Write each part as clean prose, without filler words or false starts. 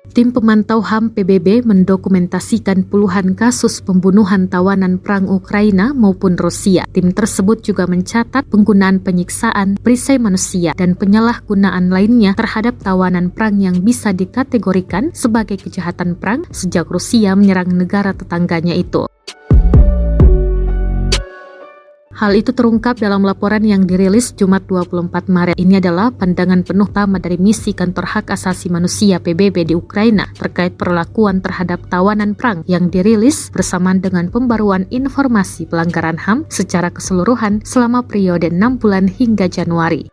Tim pemantau HAM PBB mendokumentasikan puluhan kasus pembunuhan tawanan perang Ukraina maupun Rusia. Tim tersebut juga mencatat penggunaan penyiksaan, perisai manusia, dan penyalahgunaan lainnya terhadap tawanan perang yang bisa dikategorikan sebagai kejahatan perang sejak Rusia menyerang negara tetangganya itu. Hal itu terungkap dalam laporan yang dirilis Jumat 24 Maret. Ini adalah pandangan penuh utama dari misi Kantor Hak Asasi Manusia PBB di Ukraina terkait perlakuan terhadap tawanan perang yang dirilis bersamaan dengan pembaruan informasi pelanggaran HAM secara keseluruhan selama periode 6 bulan hingga Januari.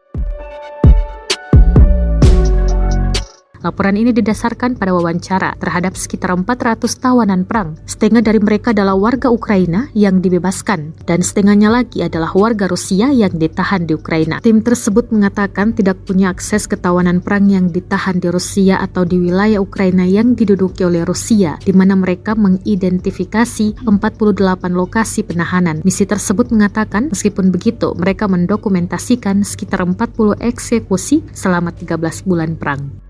Laporan ini didasarkan pada wawancara terhadap sekitar 400 tawanan perang. Setengah dari mereka adalah warga Ukraina yang dibebaskan, dan setengahnya lagi adalah warga Rusia yang ditahan di Ukraina. Tim tersebut mengatakan tidak punya akses ke tawanan perang yang ditahan di Rusia atau di wilayah Ukraina yang diduduki oleh Rusia, di mana mereka mengidentifikasi 48 lokasi penahanan. Misi tersebut mengatakan, meskipun begitu, mereka mendokumentasikan sekitar 40 eksekusi selama 13 bulan perang.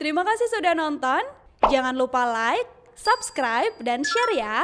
Terima kasih sudah nonton. Jangan lupa like, subscribe, dan share ya.